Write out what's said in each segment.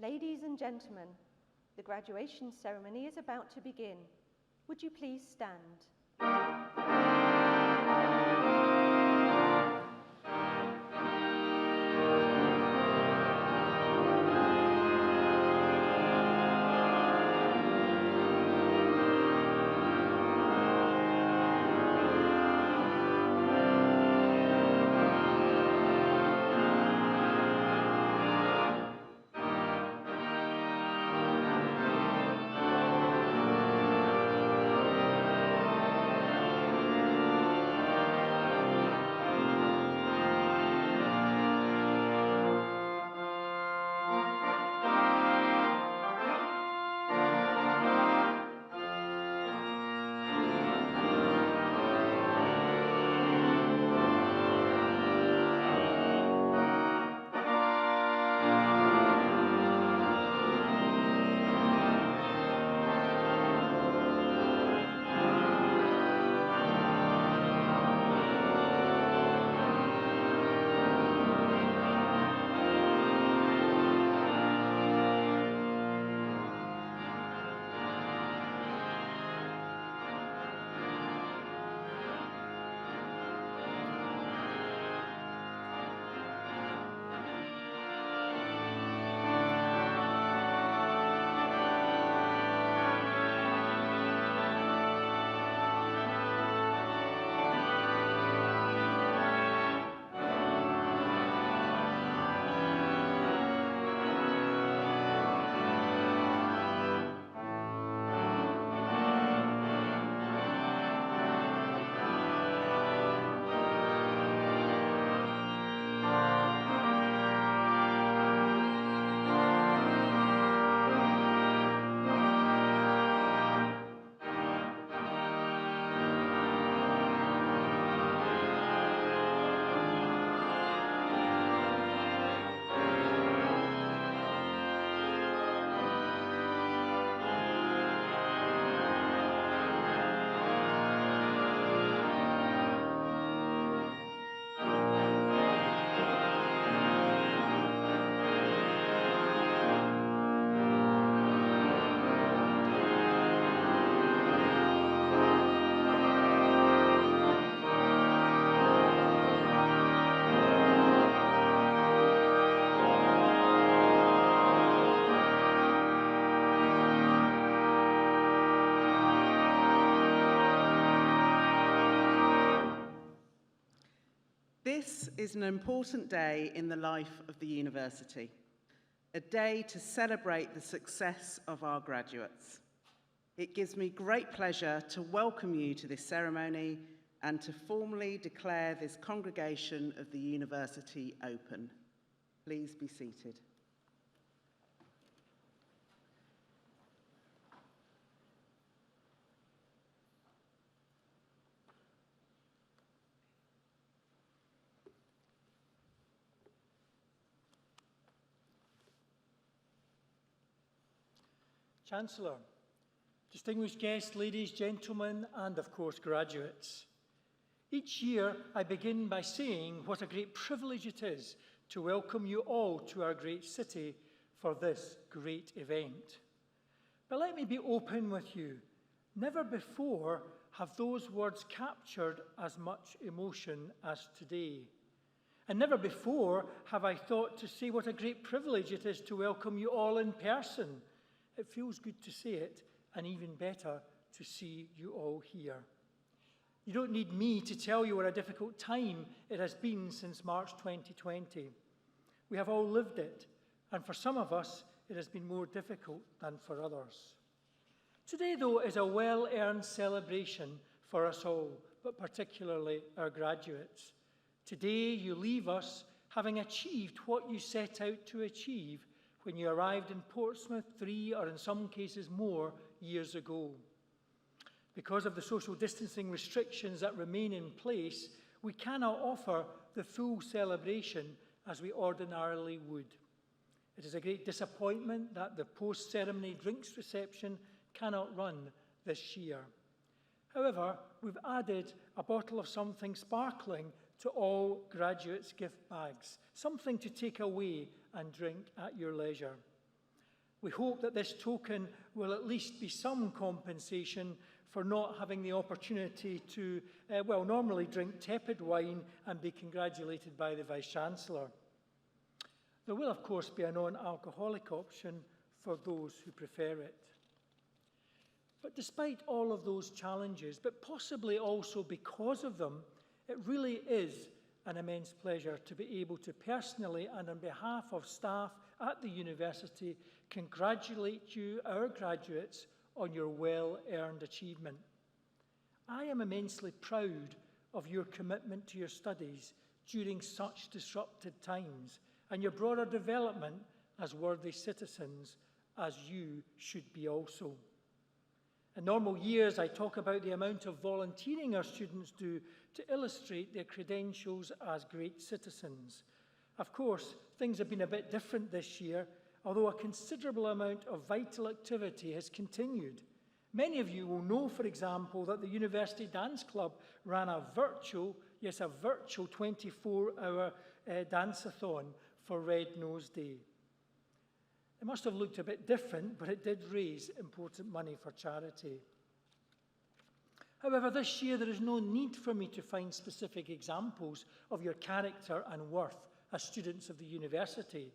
Ladies and gentlemen, the graduation ceremony is about to begin. Would you please stand? This is an important day in the life of the university, a day to celebrate the success of our graduates. It gives me great pleasure to welcome you to this ceremony and to formally declare this congregation of the university open. Please be seated. Chancellor, distinguished guests, ladies, gentlemen, and of course graduates. Each year I begin by saying what a great privilege it is to welcome you all to our great city for this great event. But let me be open with you. Never before have those words captured as much emotion as today. And never before have I thought to say what a great privilege it is to welcome you all in person. It feels good to say it, and even better to see you all here. You don't need me to tell you what a difficult time it has been since March 2020. We have all lived it, and for some of us, it has been more difficult than for others. Today, though, is a well-earned celebration for us all, but particularly our graduates. Today, you leave us having achieved what you set out to achieve when you arrived in Portsmouth 3, or in some cases more, years ago. Because of the social distancing restrictions that remain in place, we cannot offer the full celebration as we ordinarily would. It is a great disappointment that the post-ceremony drinks reception cannot run this year. However, we've added a bottle of something sparkling to all graduates' gift bags, something to take away and drink at your leisure. We hope that this token will at least be some compensation for not having the opportunity to, normally drink tepid wine and be congratulated by the Vice-Chancellor. There will, of course, be a non-alcoholic option for those who prefer it. But despite all of those challenges, but possibly also because of them, it really is an immense pleasure to be able to personally and on behalf of staff at the university congratulate you, our graduates, on your well-earned achievement. I am immensely proud of your commitment to your studies during such disrupted times and your broader development as worthy citizens, as you should be also. In normal years, I talk about the amount of volunteering our students do to illustrate their credentials as great citizens. Of course, things have been a bit different this year, although a considerable amount of vital activity has continued. Many of you will know, for example, that the University Dance Club ran a virtual 24-hour dance-a-thon for Red Nose Day. It must have looked a bit different, but it did raise important money for charity. However, this year there is no need for me to find specific examples of your character and worth as students of the university.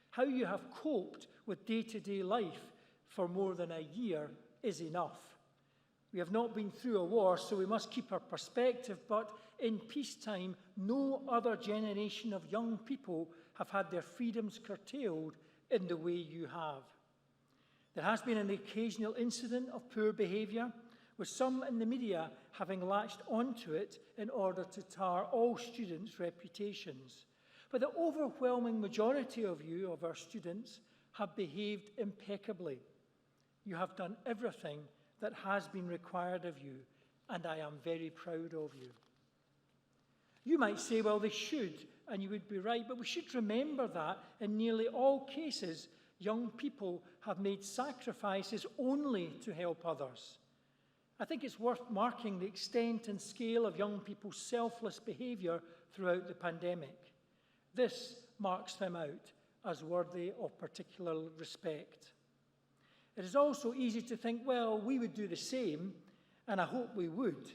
How you have coped with day-to-day life for more than a year is enough. We have not been through a war, so we must keep our perspective, but in peacetime, no other generation of young people have had their freedoms curtailed in the way you have. There has been an occasional incident of poor behaviour, with some in the media having latched onto it in order to tar all students' reputations. But the overwhelming majority of you, of our students, have behaved impeccably. You have done everything that has been required of you, and I am very proud of you. You might say, well, they should, and you would be right, but we should remember that in nearly all cases, young people have made sacrifices only to help others. I think it's worth marking the extent and scale of young people's selfless behaviour throughout the pandemic. This marks them out as worthy of particular respect. It is also easy to think, well, we would do the same, and I hope we would.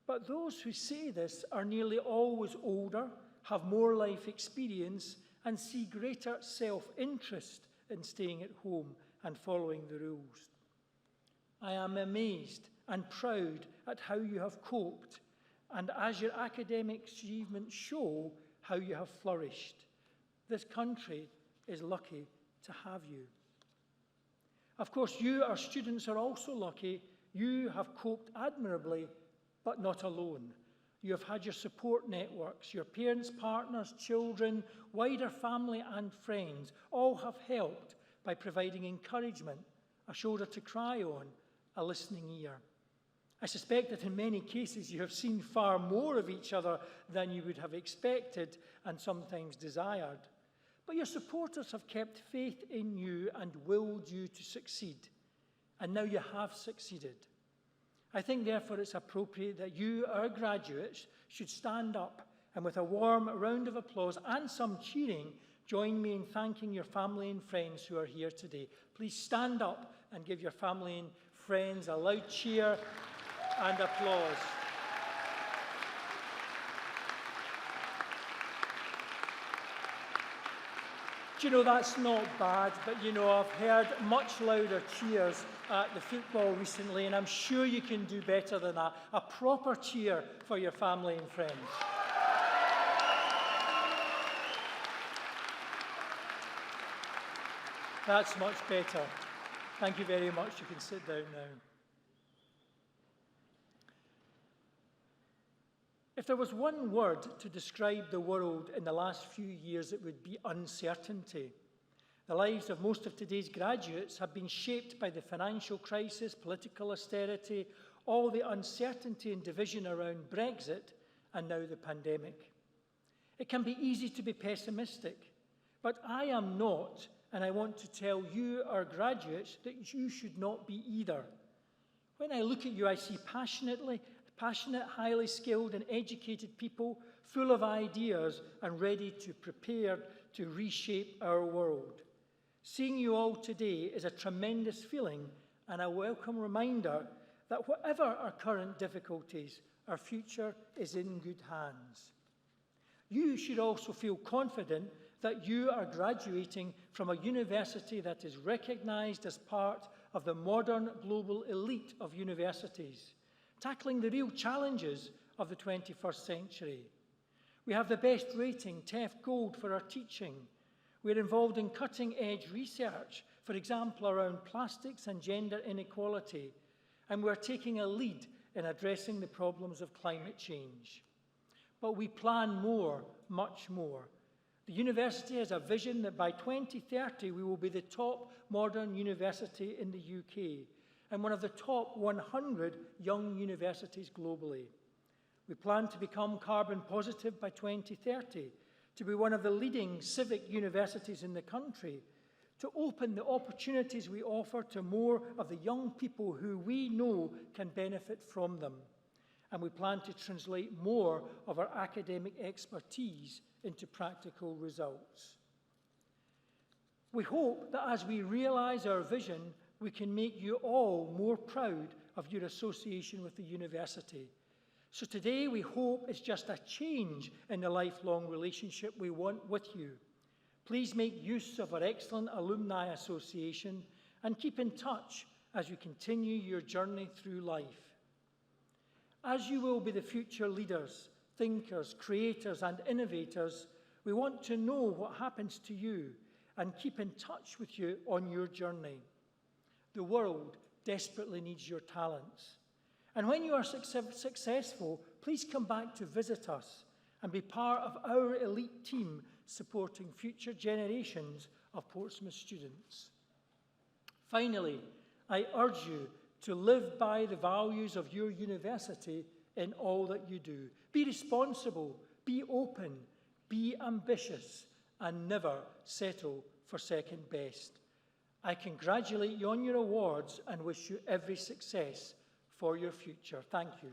But those who say this are nearly always older, have more life experience, and see greater self-interest in staying at home and following the rules. I am amazed and proud at how you have coped, and as your academic achievements show, how you have flourished. This country is lucky to have you. Of course, you, our students, are also lucky. You have coped admirably, but not alone. You have had your support networks, your parents, partners, children, wider family and friends, all have helped by providing encouragement, a shoulder to cry on, a listening ear. I suspect that in many cases you have seen far more of each other than you would have expected and sometimes desired. But your supporters have kept faith in you and willed you to succeed. And now you have succeeded. I think, therefore, it's appropriate that you, our graduates, should stand up and with a warm round of applause and some cheering, join me in thanking your family and friends who are here today. Please stand up and give your family and friends a loud cheer and applause. Do you know, that's not bad, but you know, I've heard much louder cheers at the football recently, and I'm sure you can do better than that. A proper cheer for your family and friends. That's much better. Thank you very much. You can sit down now. If there was one word to describe the world in the last few years, it would be uncertainty. The lives of most of today's graduates have been shaped by the financial crisis, political austerity, all the uncertainty and division around Brexit, and now the pandemic. It can be easy to be pessimistic, but I am not, and I want to tell you, our graduates, that you should not be either. When I look at you, I see passionate, highly skilled and educated people, full of ideas and ready to prepare to reshape our world. Seeing you all today is a tremendous feeling and a welcome reminder that whatever our current difficulties, our future is in good hands. You should also feel confident that you are graduating from a university that is recognised as part of the modern global elite of universities, tackling the real challenges of the 21st century. We have the best rating, TEF Gold, for our teaching. We're involved in cutting-edge research, for example, around plastics and gender inequality, and we're taking a lead in addressing the problems of climate change. But we plan more, much more. The university has a vision that by 2030 we will be the top modern university in the UK and one of the top 100 young universities globally. We plan to become carbon positive by 2030, to be one of the leading civic universities in the country, to open the opportunities we offer to more of the young people who we know can benefit from them. And we plan to translate more of our academic expertise into practical results. We hope that as we realise our vision, we can make you all more proud of your association with the university. So today we hope it's just a change in the lifelong relationship we want with you. Please make use of our excellent alumni association and keep in touch as you continue your journey through life. As you will be the future leaders, thinkers, creators, and innovators, we want to know what happens to you and keep in touch with you on your journey. The world desperately needs your talents. And when you are successful, please come back to visit us and be part of our elite team supporting future generations of Portsmouth students. Finally, I urge you to live by the values of your university in all that you do. Be responsible, be open, be ambitious, and never settle for second best. I congratulate you on your awards and wish you every success for your future. Thank you.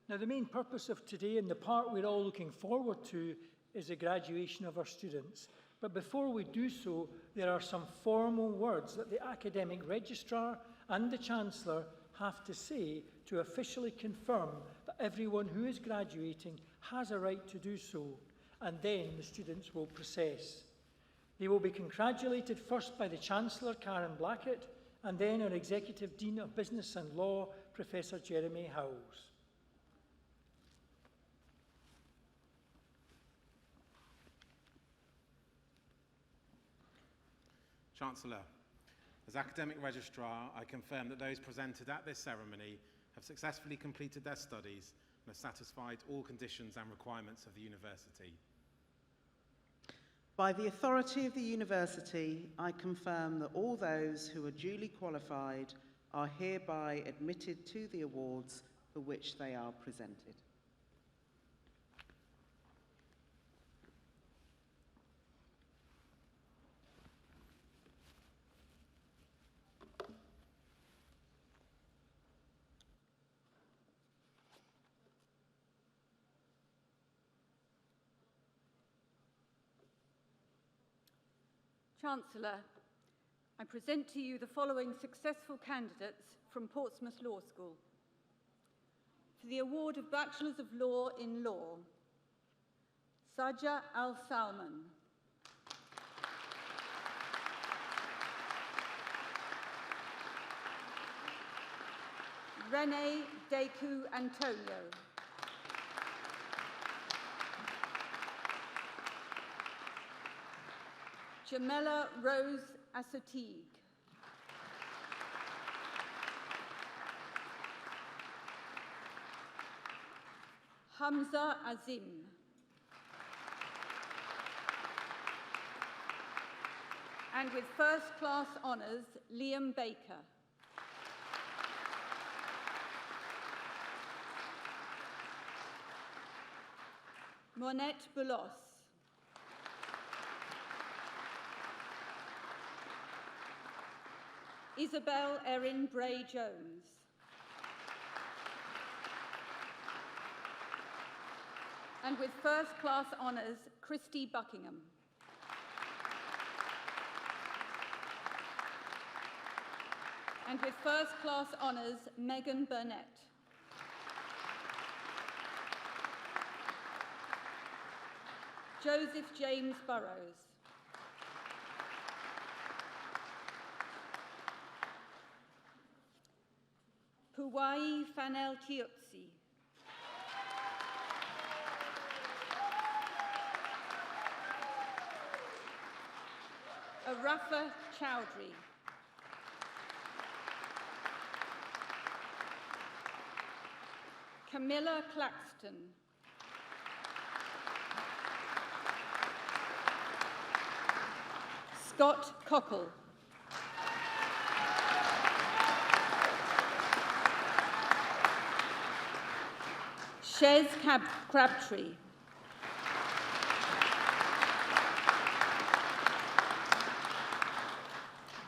Now, the main purpose of today and the part we're all looking forward to is the graduation of our students. But before we do so, there are some formal words that the academic registrar and the Chancellor have to say to officially confirm that everyone who is graduating has a right to do so, and then the students will process. They will be congratulated first by the Chancellor, Karen Blackett, and then our Executive Dean of Business and Law, Professor Jeremy Howells. Chancellor, as Academic Registrar, I confirm that those presented at this ceremony have successfully completed their studies and have satisfied all conditions and requirements of the University. By the authority of the University, I confirm that all those who are duly qualified are hereby admitted to the awards for which they are presented. Chancellor, I present to you the following successful candidates from Portsmouth Law School. For the award of Bachelors of Law in Law, Saja Al-Salman. Rene Deku Antonio. Jamela Rose Assateague. Hamza Azim. And with first-class honours, Liam Baker. Monette Boulos. Isabel Erin Bray-Jones. And with first class honours, Christy Buckingham. And with first class honours, Megan Burnett. Joseph James Burrows. Puwai Fanel Tiotsi. Arafa Chowdhury. Camilla Claxton. Scott Cockle. Shez Crabtree.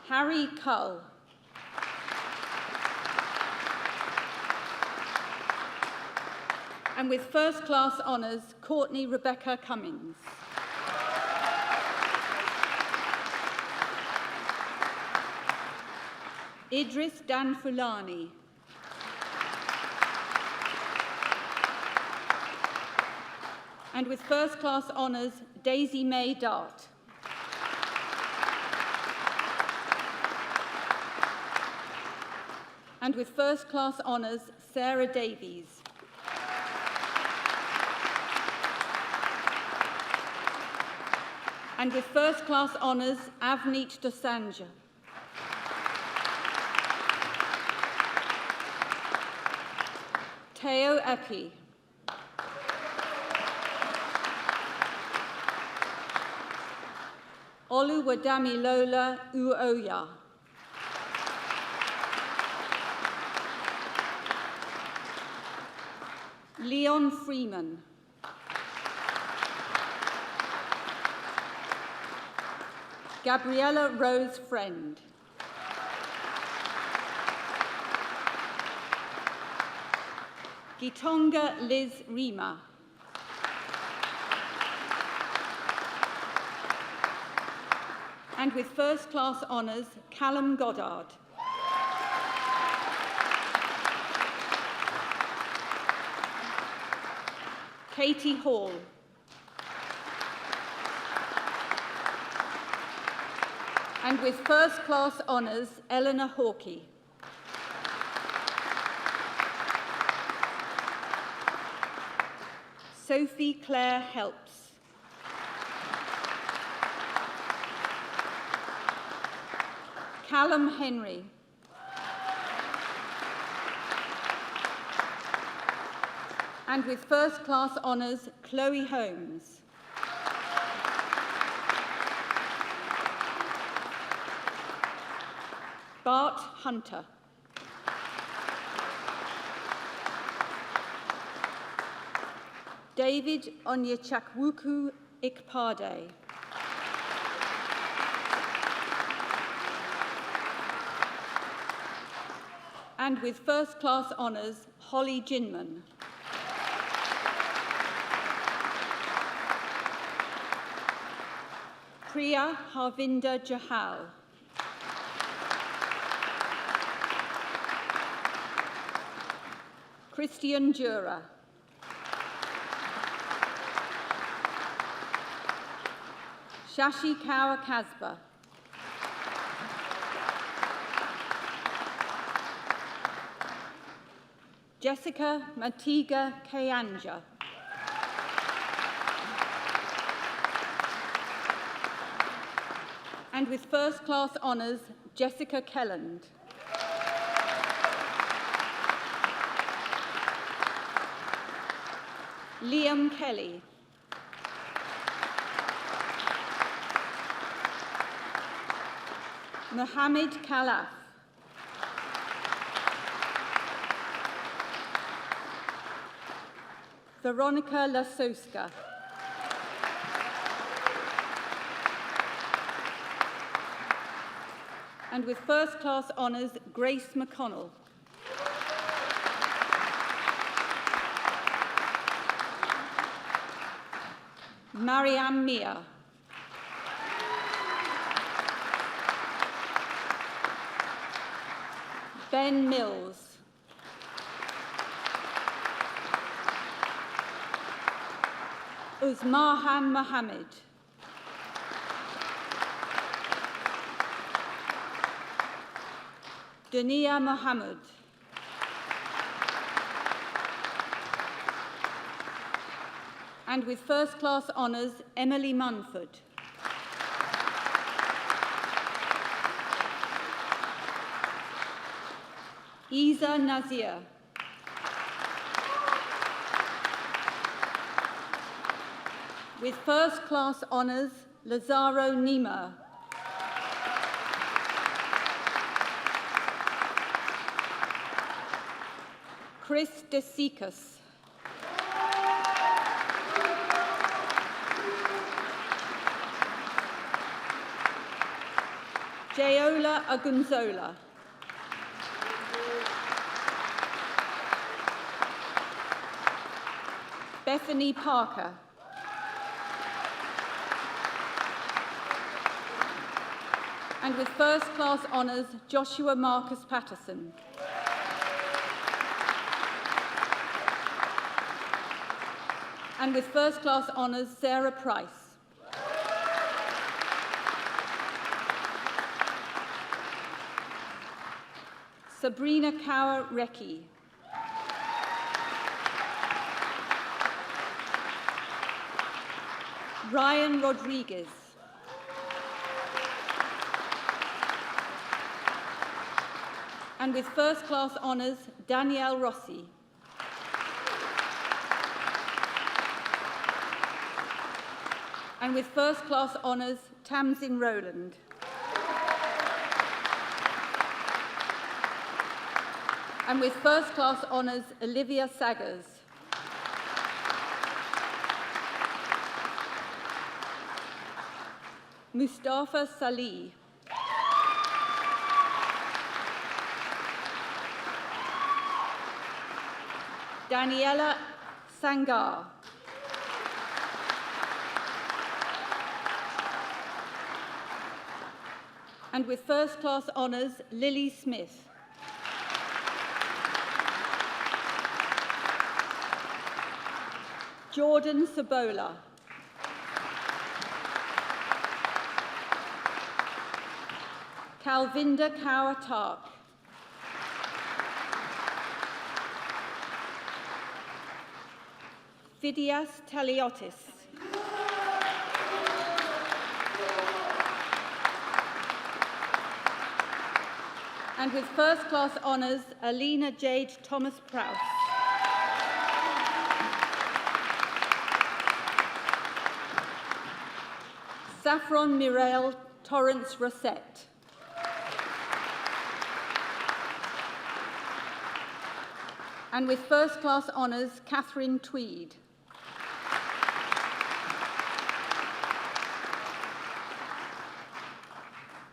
Harry Cull. And with first class honours, Courtney Rebecca Cummings. Idris Dan Fulani. And with first class honours, Daisy May Dart. And with first class honours, Sarah Davies. And with first class honours, Avneet Dosanja. Teo Epi. Oluwadamilola Uoya. Leon Freeman. Gabriella Rose Friend. Gitonga Liz Rima. And with first class honours, Callum Goddard. Katie Hall. And with first class honours, Eleanor Hawkey. Sophie Claire Helps. Callum Henry. And with first class honours, Chloe Holmes. Bart Hunter. David Onyechakwuku Ikpade. And with first class honours, Holly Ginman. Priya Harvinder Jahal. Christian Jura. Shashi Kaur Kasba. Jessica Matiga Kayanja. And with first class honours, Jessica Kelland. Liam Kelly. Mohammed Khalaf. Veronica Lasowska. And with first class honours, Grace McConnell. Mariam Mia. Ben Mills. Uzmahan Mohammed. Dunia Mohammed. And with first class honours, Emily Munford. Isa Nazir. With first class honours, Lazaro Nima. Chris DeSikas. Jayola Agunzola. Bethany Parker. And with first class honours, Joshua Marcus Patterson. And with first class honours, Sarah Price. Sabrina Kaur Recchi. Ryan Rodriguez. And with first class honours, Danielle Rossi. And with first class honours, Tamsin Rowland. And with first class honours, Olivia Saggers. Mustafa Salih. Daniela Sangar. And with first class honours, Lily Smith. Jordan Sabola. Kalvinda Kaur Tark. Phidias Taliotis. And with first class honours, Alina Jade Thomas Prowse. Saffron Mirelle Torrance Rosette. And with first class honours, Catherine Tweed.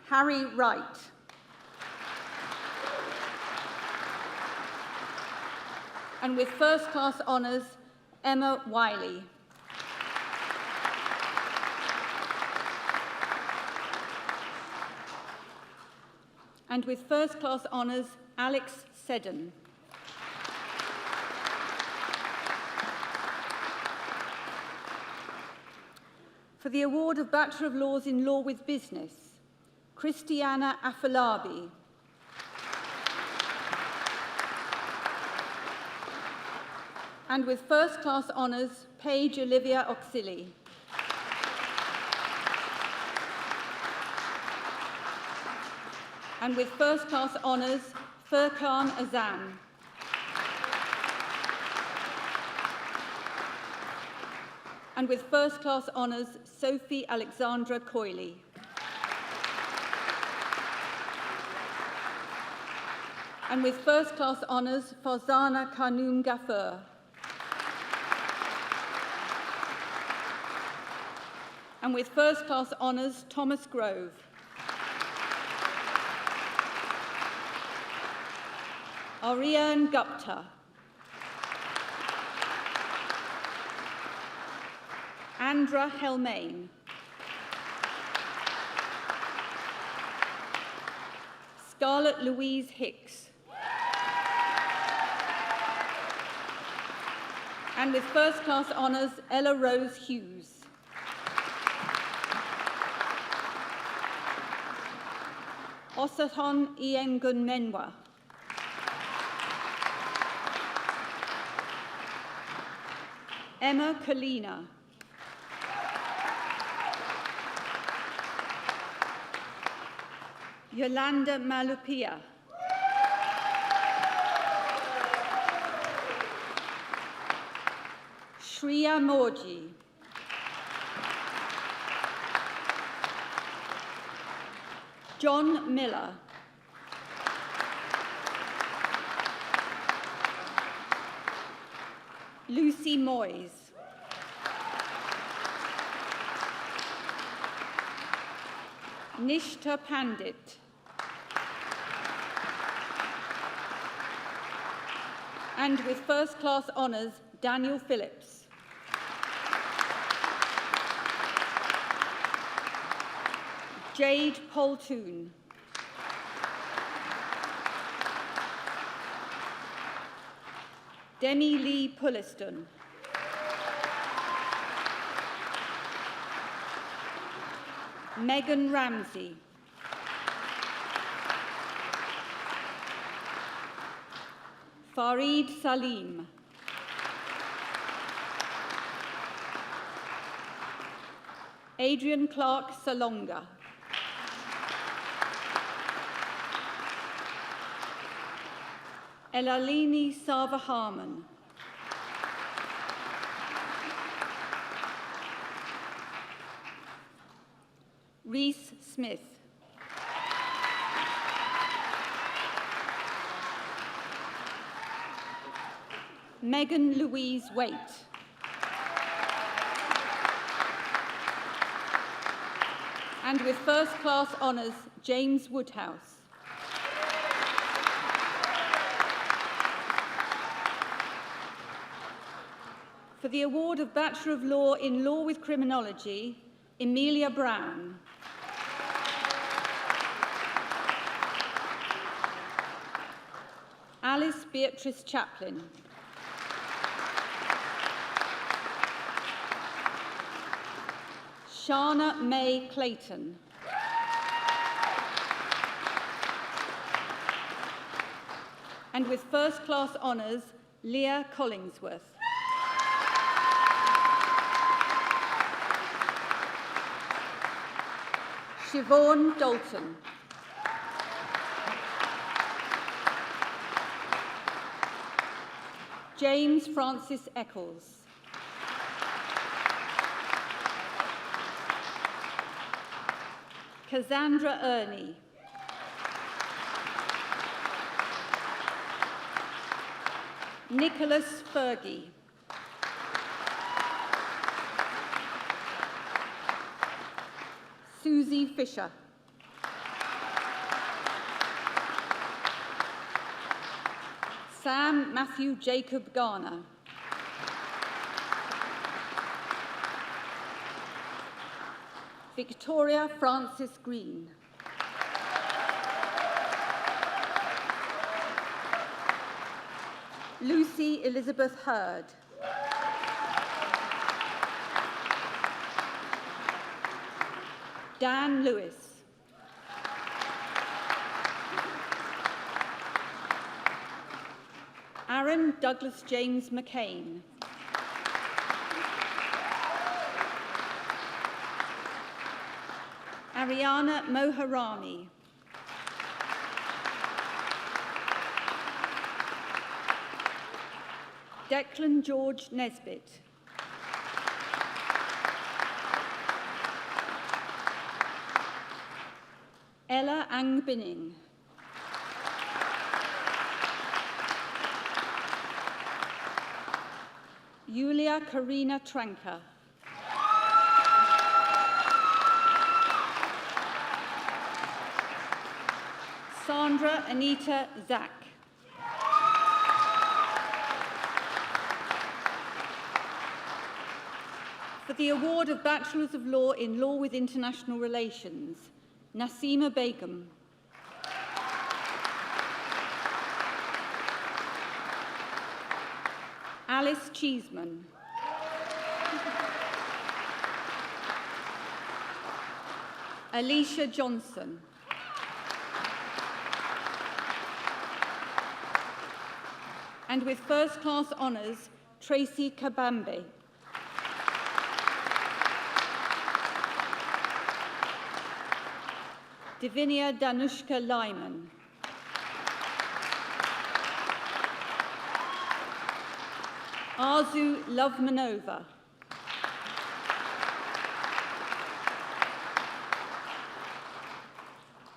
Harry Wright. And with first class honours, Emma Wiley. And with first class honours, Alex Seddon. For the award of Bachelor of Laws in Law with Business, Christiana Afalabi. And with first class honours, Paige Olivia Auxilli. And with first class honours, Furkan Azam. And with first class honours, Sophie Alexandra Coyley. And with first class honours, Farzana Khanum Ghaffur. And with first class honours, Thomas Grove. Aryan Gupta. Andra Helmain. Scarlett Louise Hicks. And with first class honours, Ella Rose Hughes. Osathon Iengun Menwa. Emma Kalina. Yolanda Malupia. Shriya Morji. John Miller. Lucy Moyes. Nishta Pandit. And with first class honours, Daniel Phillips. Jade Poltoon. Demi Lee Pulliston. Megan Ramsey. Farid Salim. Adrian Clark Salonga. Elalini Savaharman. Reese Smith. Megan Louise Waite. And with first class honours, James Woodhouse. For the award of Bachelor of Law in Law with Criminology, Emilia Brown. Alice Beatrice Chaplin. Shana May Clayton. And with first class honours, Leah Collingsworth. Siobhan Dalton. James Francis Eccles. Cassandra Ernie. Nicholas Fergie. Susie Fisher. Sam Matthew Jacob Garner. Victoria Francis Green. Lucy Elizabeth Hurd. Dan Lewis. Aaron Douglas James McCain. Ariana Moharami. Declan George Nesbitt. Ella Angbinning. Yulia Karina Tranka. Sandra Anita Zach. For the award of Bachelors of Law in Law with International Relations, Nasima Begum. Alice Cheeseman. Alicia Johnson. And with first-class honours, Tracy Kabambe. Divinia Danushka Lyman. Arzu Lovemanova.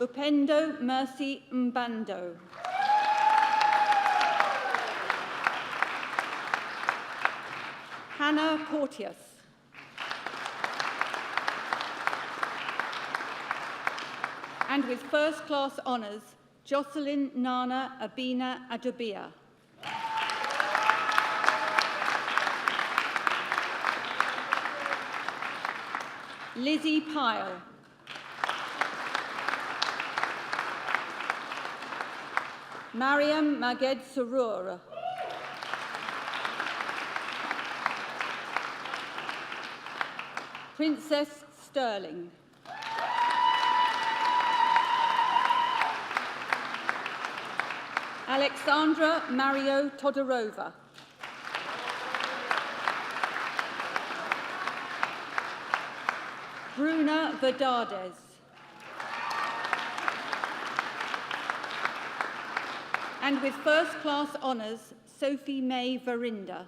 Upendo Mercy Mbando. Hannah Porteous. And with first-class honours, Jocelyn Nana Abina Adobia. Lizzie Pyle. Mariam Maged Surura. Princess Sterling. Alexandra Mario Todorova. Bruna Verdades. And with first-class honours, Sophie May Verinda.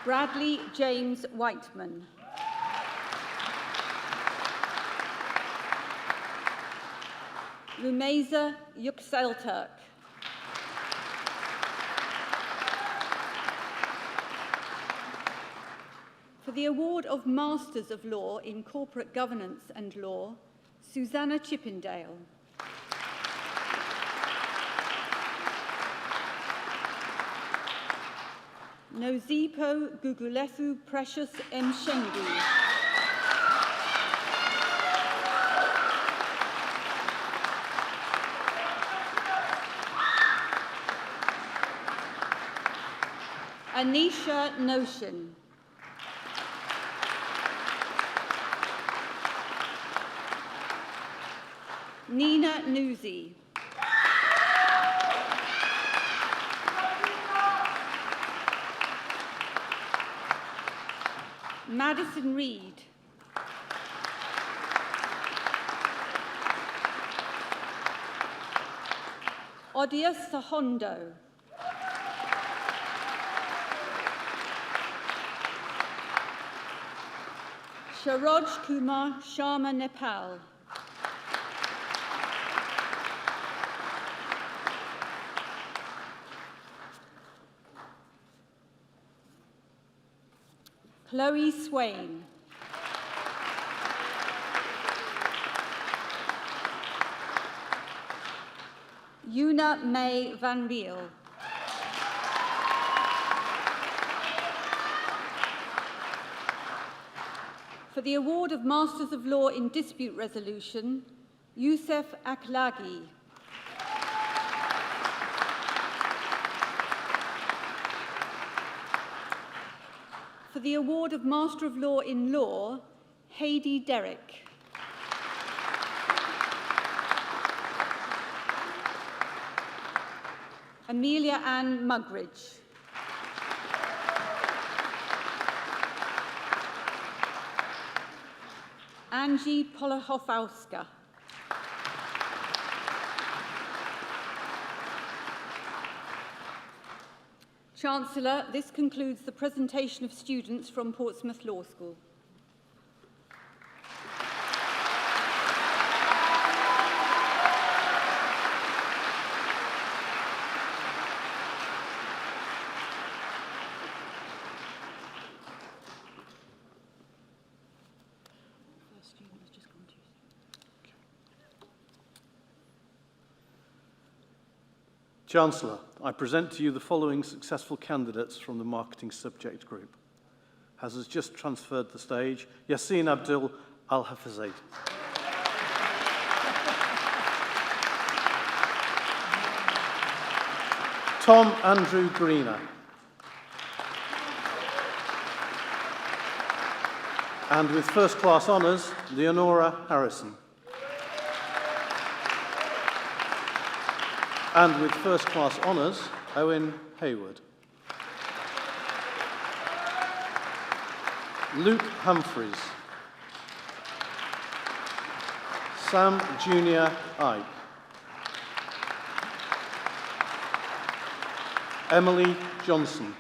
Bradley James Whiteman. Rumeza Yükseltürk. For the award of Masters of Law in Corporate Governance and Law, Susanna Chippendale. Nozipo Gugulefu Precious Mshengu. Anisha Notion. Nina Newsy. Madison Reed. Odious Sahondo. Sharoj Kumar Sharma Nepal. Chloe Swain. Una May Van Riel. For the award of Masters of Law in Dispute Resolution, Youssef Aklagi. For the award of Master of Law in Law, Heidi Derrick. Amelia Ann Mugridge. Angie Polachowska. Chancellor, this concludes the presentation of students from Portsmouth Law School. Chancellor, I present to you the following successful candidates from the marketing subject group. Has just transferred the stage, Yassine Abdul Al-Hafizi. Tom Andrew Greener. And with first class honours, Leonora Harrison. And with first class honours, Owen Hayward. Luke Humphreys. Sam Junior Ike. Emily Johnson.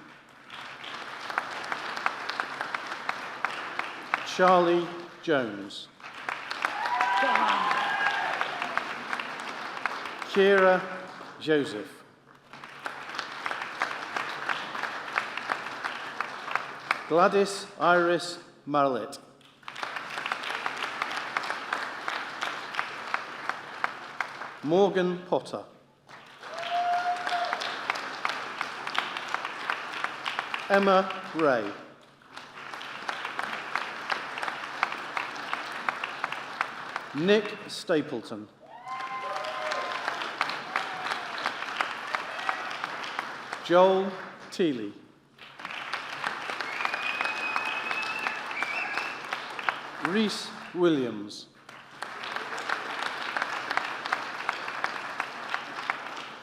Charlie Jones. Kira Joseph. Gladys Iris Marlett. Morgan Potter. Emma Ray. Nick Stapleton. Joel Teeley. Rhys Williams.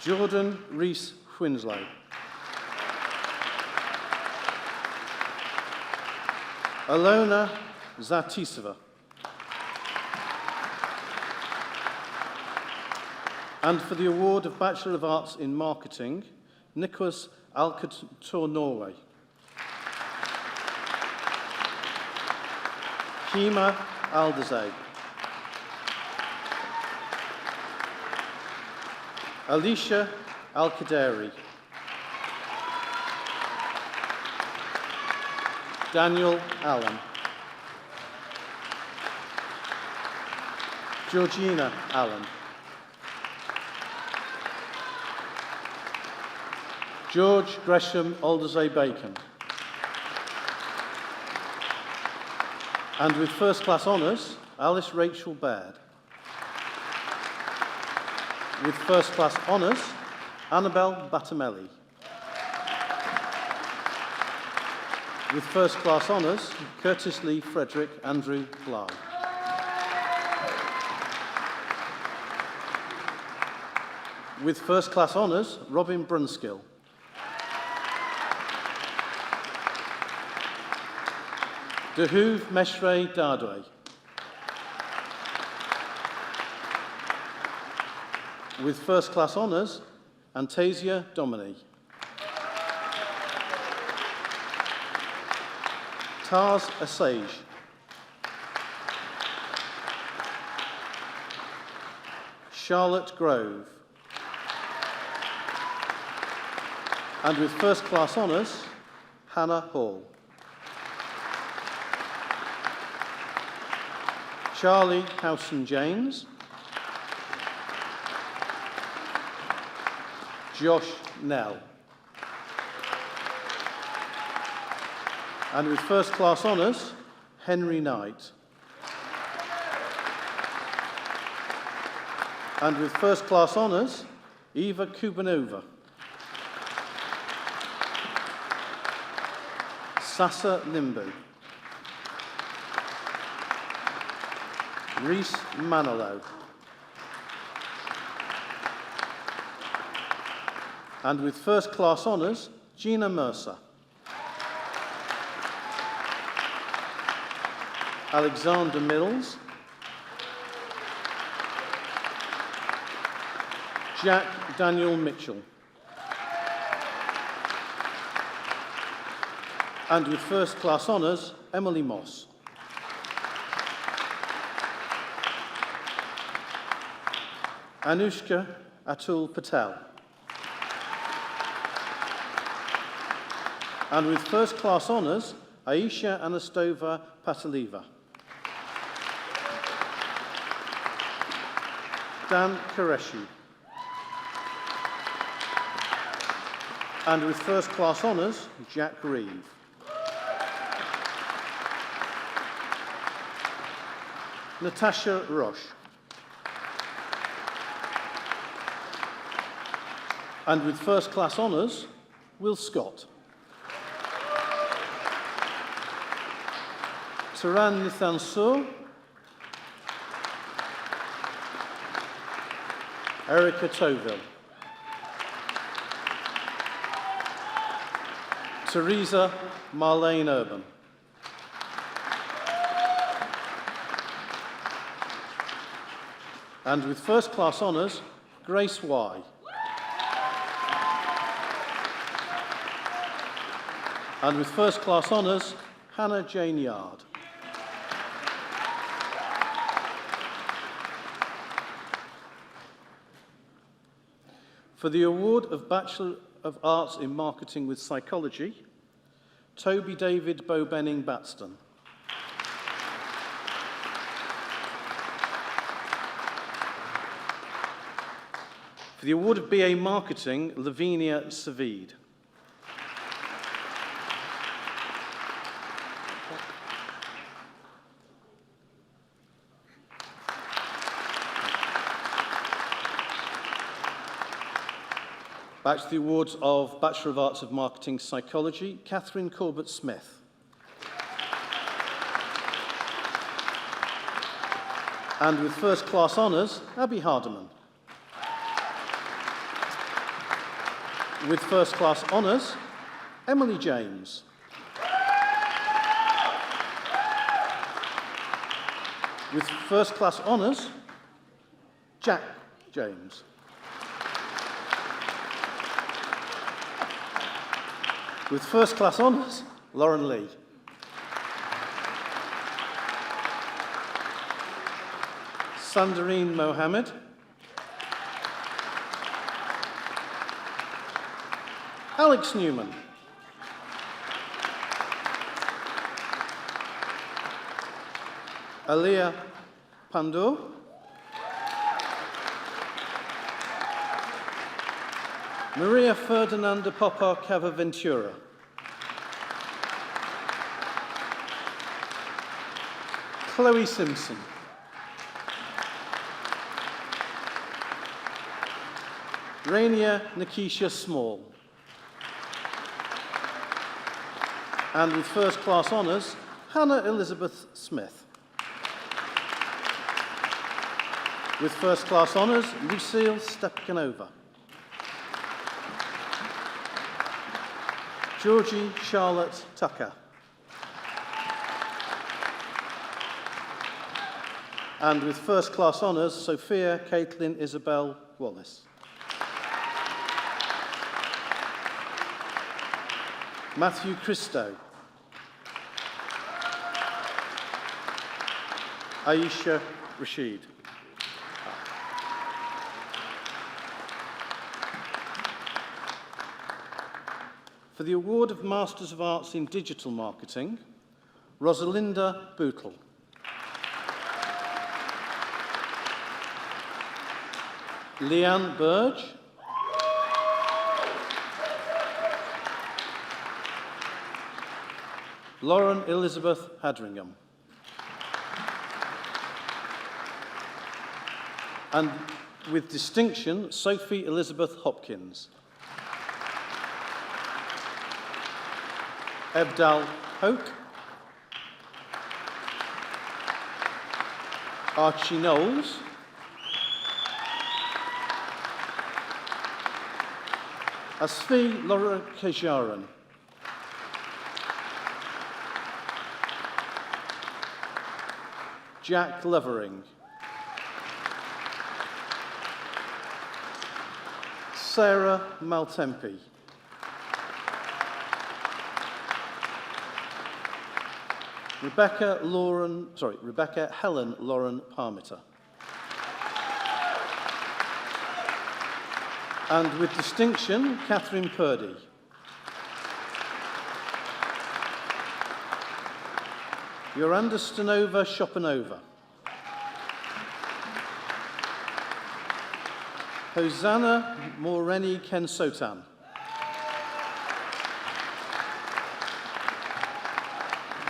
Jordan Rhys Winslow. Alona Zatisova. And for the award of Bachelor of Arts in Marketing, Nicholas Alcator Norway. Kima Aldazay. Alicia Al-Qaderi. Daniel Allen. Georgina Allen. George Gresham Aldersay Bacon. And with first class honours, Alice Rachel Baird. With first class honours, Annabelle Batamelli. With first class honours, Curtis Lee Frederick Andrew Bly. With first class honours, Robin Brunskill. Dehuv Meshre Dardwe. With first class honours, Antasia Domini. Tars Asage. Charlotte Grove. And with first class honours, Hannah Hall. Charlie Howson-James. Josh Nell. And with first class honours, Henry Knight. And with first class honours, Eva Kubanova. Sasa Limbu. Reese Manilow. And with first class honours, Gina Mercer. Alexander Mills. Jack Daniel Mitchell. And with first class honours, Emily Moss. Anushka Atul Patel. And with first class honours, Aisha Anastova Pataliva. Dan Qureshi. And with first-class honours, Jack Reeve. Natasha Roche. And with first-class honours, Will Scott. Taran Nithansur. Erica Toville. Teresa Marlene Urban. And with first-class honours, Grace Y. And with first-class honours, Hannah Jane Yard. For the award of Bachelor of Arts in Marketing with Psychology, Toby David Bobenning Batston. For the award of BA Marketing, Lavinia Savid. Back to the awards of Bachelor of Arts of Marketing Psychology, Catherine Corbett-Smith. And with first-class honours, Abby Hardiman. With first-class honours, Emily James. With first-class honours, Jack James. With first-class honours, Lauren Lee. Sandareen Mohammed. Alex Newman. Aliyah Pandur. Maria Ferdinanda Popper Cavaventura. Chloe Simpson. Rainier Nikisha Small. And with first-class honours, Hannah Elizabeth Smith. With first-class honours, Lucille Stepkanova. Georgie Charlotte Tucker. And with first-class honours, Sophia Caitlin Isabel Wallace. Matthew Christo. Aisha Rashid. For the award of Masters of Arts in Digital Marketing, Rosalinda Bootle. Leanne Burge. Lauren Elizabeth Hadringham. And with distinction, Sophie Elizabeth Hopkins. Ebdal Hoke. Archie Knowles. Asfi Laura Kajaran. Jack Levering. Sarah Maltempi. Rebecca Helen Lauren Parmiter. And with distinction, Catherine Purdy. Yoranda Stanova Shopanova. Hosanna Moreni Kensotan.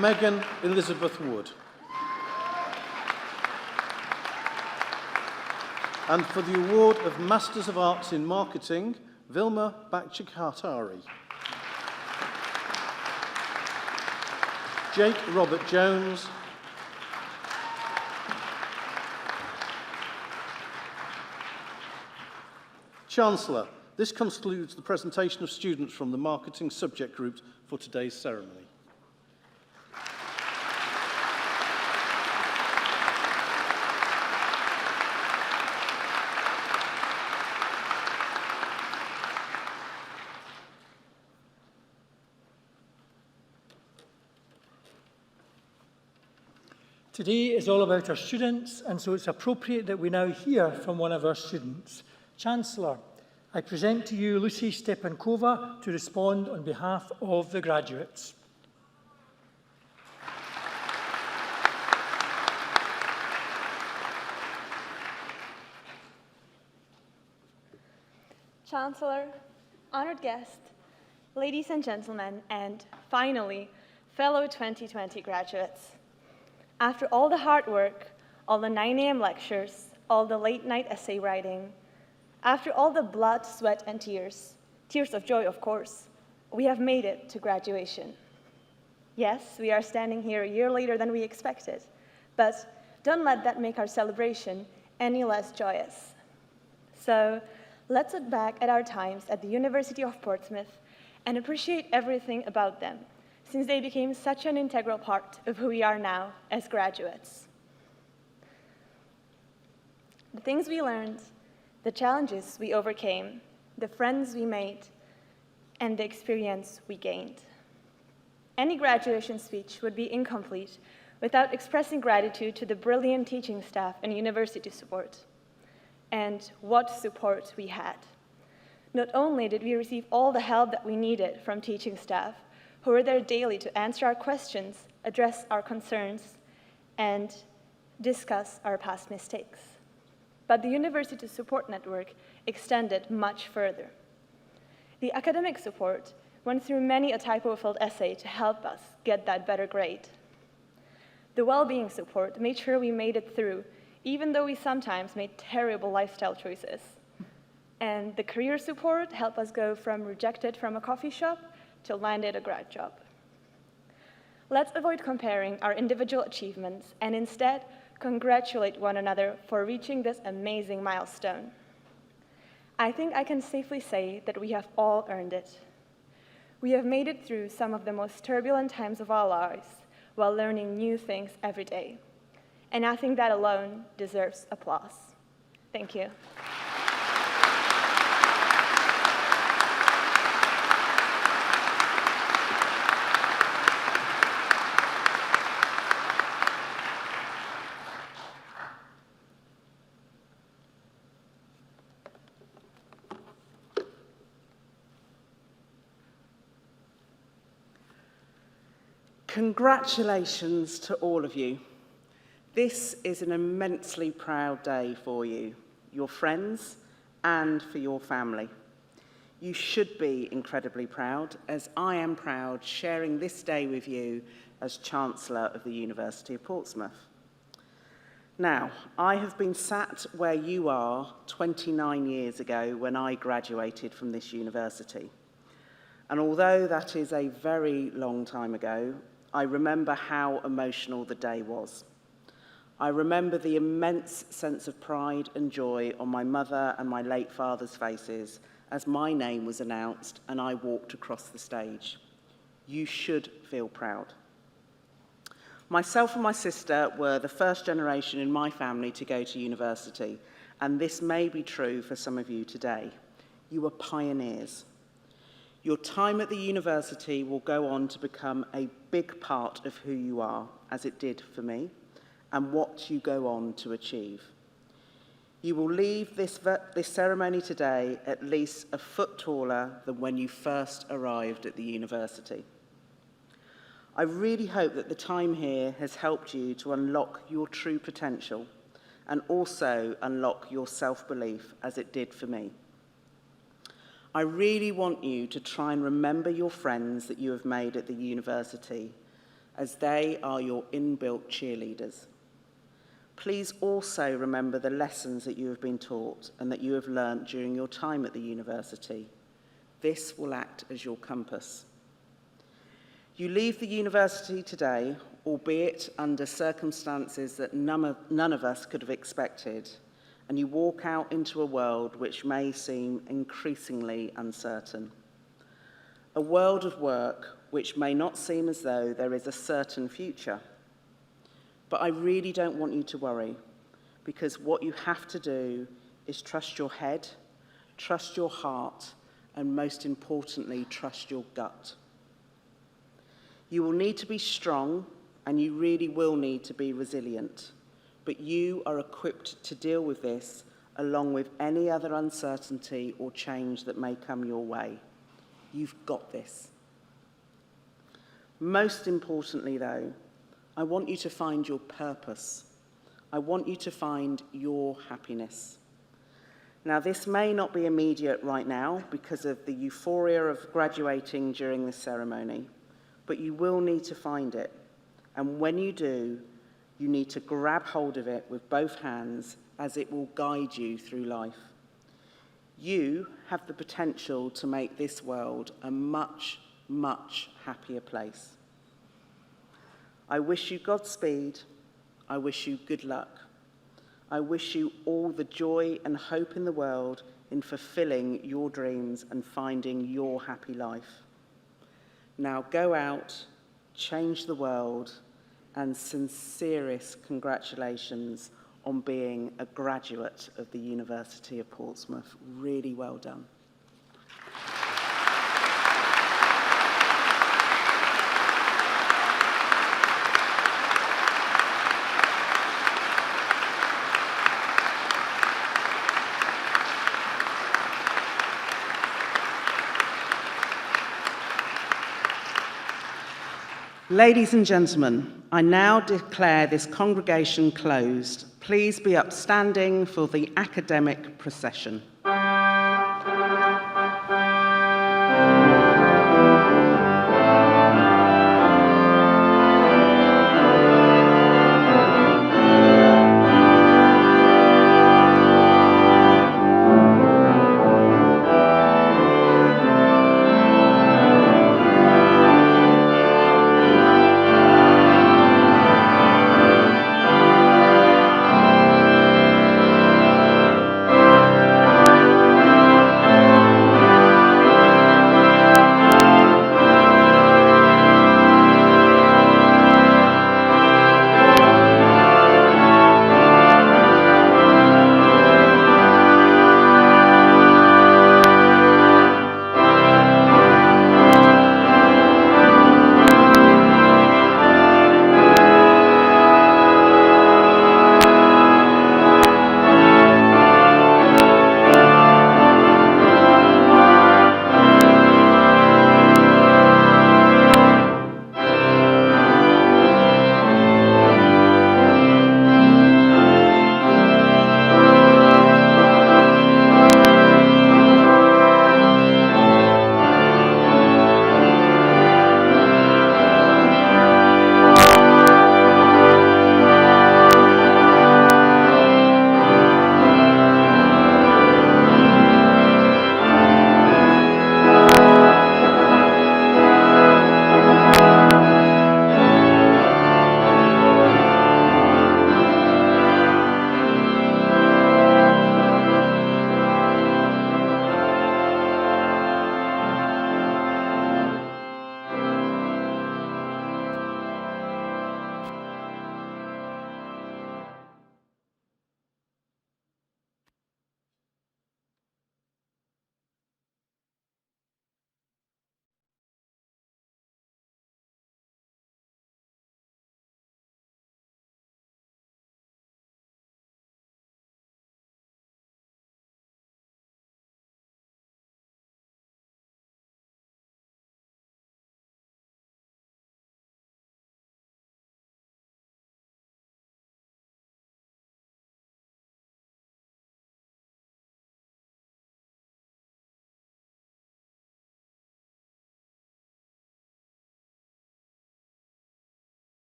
Megan Elizabeth Wood. And for the award of Masters of Arts in Marketing, Vilma Bakchikhatari. Jake Robert Jones. Chancellor, this concludes the presentation of students from the marketing subject groups for today's ceremony. Today is all about our students, and so it's appropriate that we now hear from one of our students. Chancellor, I present to you Lucy Stepankova to respond on behalf of the graduates. Chancellor, honored guest, ladies and gentlemen, and finally, fellow 2020 graduates. After all the hard work, all the 9 a.m. lectures, all the late-night essay writing, after all the blood, sweat, and tears of joy, of course, we have made it to graduation. Yes, we are standing here a year later than we expected, but don't let that make our celebration any less joyous. So let's look back at our times at the University of Portsmouth and appreciate everything about them, since they became such an integral part of who we are now as graduates. The things we learned, the challenges we overcame, the friends we made, and the experience we gained. Any graduation speech would be incomplete without expressing gratitude to the brilliant teaching staff and university support. And what support we had. Not only did we receive all the help that we needed from teaching staff, who were there daily to answer our questions, address our concerns, and discuss our past mistakes. But the University Support Network extended much further. The academic support went through many a typo-filled essay to help us get that better grade. The well-being support made sure we made it through, even though we sometimes made terrible lifestyle choices. And the career support helped us go from rejected from a coffee shop to landed a grad job. Let's avoid comparing our individual achievements and instead congratulate one another for reaching this amazing milestone. I think I can safely say that we have all earned it. We have made it through some of the most turbulent times of our lives while learning new things every day. And I think that alone deserves applause. Thank you. Congratulations to all of you. This is an immensely proud day for you, your friends, and for your family. You should be incredibly proud, as I am proud sharing this day with you as Chancellor of the University of Portsmouth. Now, I have been sat where you are 29 years ago when I graduated from this university. And although that is a very long time ago, I remember how emotional the day was. I remember the immense sense of pride and joy on my mother and my late father's faces as my name was announced and I walked across the stage. You should feel proud. Myself and my sister were the first generation in my family to go to university, and this may be true for some of you today. You were pioneers. Your time at the university will go on to become a big part of who you are, as it did for me, and what you go on to achieve. You will leave this ceremony today at least a foot taller than when you first arrived at the university. I really hope that the time here has helped you to unlock your true potential and also unlock your self-belief, as it did for me. I really want you to try and remember your friends that you have made at the university as they are your inbuilt cheerleaders. Please also remember the lessons that you have been taught and that you have learnt during your time at the university. This will act as your compass. You leave the university today, albeit under circumstances that none of us could have expected, and you walk out into a world which may seem increasingly uncertain. A world of work which may not seem as though there is a certain future. But I really don't want you to worry, because what you have to do is trust your head, trust your heart, and most importantly, trust your gut. You will need to be strong, and you really will need to be resilient, but you are equipped to deal with this along with any other uncertainty or change that may come your way. You've got this. Most importantly, though, I want you to find your purpose. I want you to find your happiness. Now, this may not be immediate right now because of the euphoria of graduating during this ceremony, but you will need to find it. And when you do, you need to grab hold of it with both hands, as it will guide you through life. You have the potential to make this world a much, much happier place. I wish you Godspeed. I wish you good luck. I wish you all the joy and hope in the world in fulfilling your dreams and finding your happy life. Now go out, change the world, and sincerest congratulations on being a graduate of the University of Portsmouth. Really well done. Ladies and gentlemen, I now declare this congregation closed. Please be upstanding for the academic procession.